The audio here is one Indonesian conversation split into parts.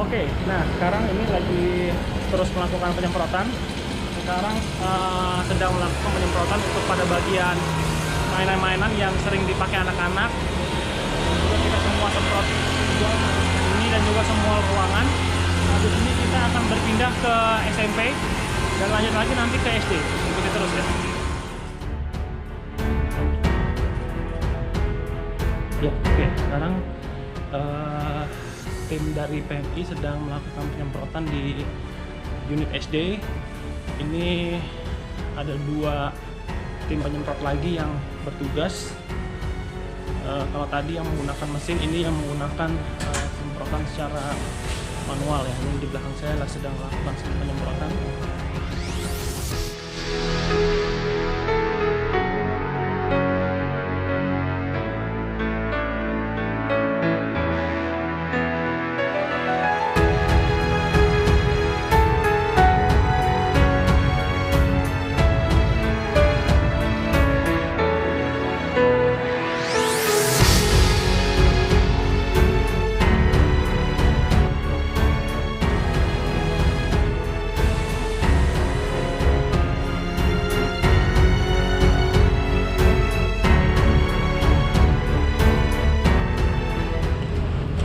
Oke, nah sekarang ini lagi terus melakukan penyemprotan. Sekarang sedang melakukan penyemprotan untuk pada bagian mainan-mainan yang sering dipakai anak-anak. Juga kita semua semprot juga ini dan juga semua ruangan. Habis ini kita akan berpindah ke SMP dan lanjut lagi nanti ke SD. Ikuti terus ya. Ya, oke. Sekarang tim dari PMI sedang melakukan penyemprotan di unit SD. Ini ada 2 tim penyemprot lagi yang bertugas. Kalau tadi yang menggunakan mesin, ini yang menggunakan semprotan secara manual ya. Ini di belakang saya sedang melakukan penyemprotan.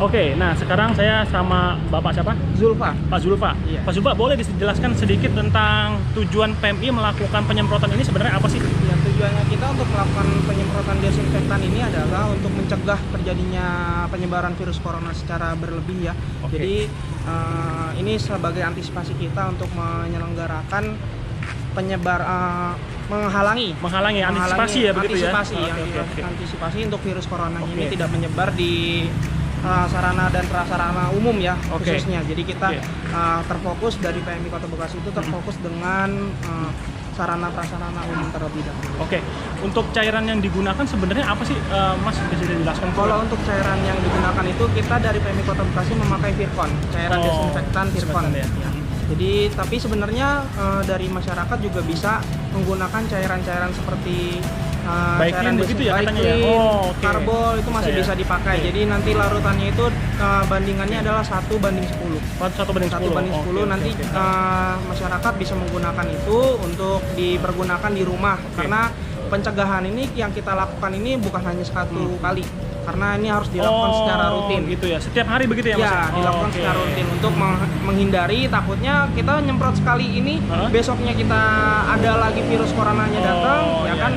Oke, nah sekarang saya sama Bapak siapa? Zulfa. Pak Zulfa. Iya. Pak Zulfa, boleh dijelaskan sedikit tentang tujuan PMI melakukan penyemprotan ini sebenarnya apa sih? Ya, tujuannya kita untuk melakukan penyemprotan desinfektan ini adalah untuk mencegah terjadinya penyebaran virus corona secara berlebih ya. Oke. Jadi ini sebagai antisipasi kita untuk menyelenggarakan menghalangi antisipasi ya begitu ya. Antisipasi untuk virus corona ini Oke. tidak menyebar di sarana dan prasarana umum ya. Oke. Khususnya. Jadi kita Oke. terfokus dari PMI Kota Bekasi itu terfokus dengan sarana prasarana umum terlebih dahulu. Oke, untuk cairan yang digunakan sebenarnya apa sih, Mas? Bisa dijelaskan? Kalau untuk cairan yang digunakan itu kita dari PMI Kota Bekasi memakai Virkon, cairan desinfektan Virkon. Ya. Jadi tapi sebenarnya dari masyarakat juga bisa menggunakan cairan-cairan seperti Baiklin begitu ya katanya ya? Oh, oke. Karbol itu masih bisa dipakai. Oke. Jadi nanti larutannya itu bandingannya adalah 1:10. 1:10. 1:10 nanti masyarakat bisa menggunakan itu untuk dipergunakan di rumah. Karena pencegahan ini yang kita lakukan ini bukan hanya satu kali. Karena ini harus dilakukan secara rutin. Gitu ya. Setiap hari begitu ya, Mas? Ya, dilakukan secara rutin untuk menghindari takutnya kita nyemprot sekali ini, besoknya kita ada lagi virus coronanya datang, ya kan?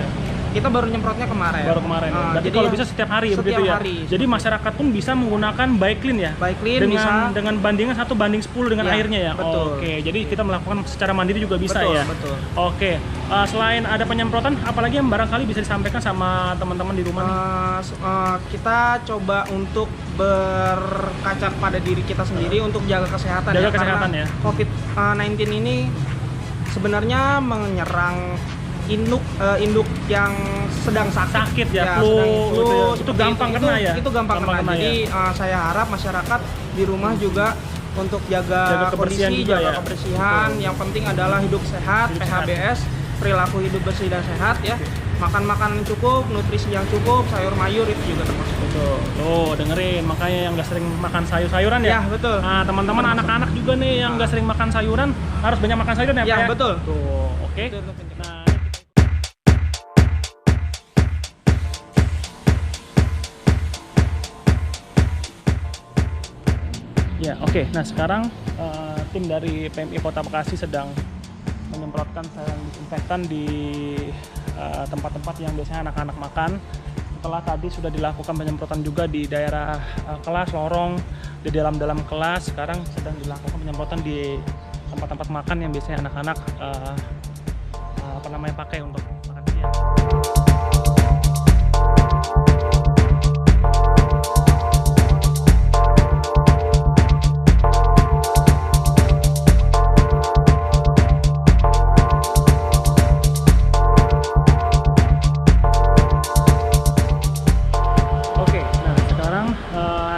Kita baru nyemprotnya kemarin. Baru kemarin. Berarti jadi kalau bisa setiap hari begitu ya. Hari. Jadi masyarakat pun bisa menggunakan Baiklin ya. Baiklin dengan bandingan 1:10 dengan Ya, airnya ya. betul. Oke, jadi kita melakukan secara mandiri juga bisa Betul, ya. betul. Oke. Selain ada penyemprotan, apalagi yang barangkali bisa disampaikan sama teman-teman di rumah nih? Kita coba untuk berkaca pada diri kita sendiri untuk jaga kesehatan. Jaga kesehatan karena ya. COVID-19 ini sebenarnya menyerang induk yang sedang sakit ya, sedang flu, itu seperti gampang kena ya. Itu gampang kena. Jadi ya. saya harap masyarakat di rumah juga untuk jaga kebersihan kondisi, juga jaga ya. kebersihan. Betul. Yang penting adalah hidup sehat, PHBS, perilaku hidup bersih dan sehat ya. Makan makanan cukup, nutrisi yang cukup, sayur mayur itu juga termasuk. Betul. Tuh, dengerin, makanya yang nggak sering makan sayur-sayuran ya. Ya, betul. Nah, teman-teman anak-anak juga nih yang nggak sering makan sayuran harus banyak makan sayuran ya, Pak ya. Betul. Tuh, oke. Itu untuk pencegahan. Nah, ya, oke. Nah, sekarang tim dari PMI Kota Bekasi sedang menyemprotkan cairan disinfektan di tempat-tempat yang biasanya anak-anak makan. Setelah tadi sudah dilakukan penyemprotan juga di daerah kelas, lorong, di dalam kelas, sekarang sedang dilakukan penyemprotan di tempat-tempat makan yang biasanya anak-anak pakai untuk makan siang.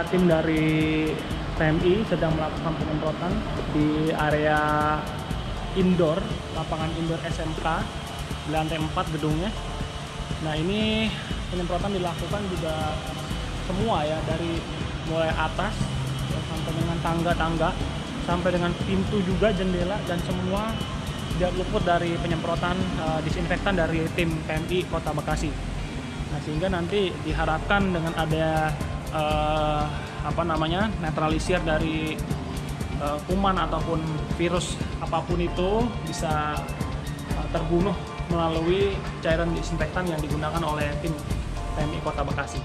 Tim dari PMI sedang melakukan penyemprotan di area indoor, lapangan indoor SMK di lantai 4 gedungnya. Nah, ini penyemprotan dilakukan juga semua ya, dari mulai atas sampai dengan tangga-tangga, sampai dengan pintu juga, jendela, dan semua tidak luput dari penyemprotan disinfektan dari tim PMI Kota Bekasi. Nah, sehingga nanti diharapkan dengan ada netralisir dari kuman ataupun virus apapun itu bisa terbunuh melalui cairan disinfektan yang digunakan oleh tim PMI Kota Bekasi.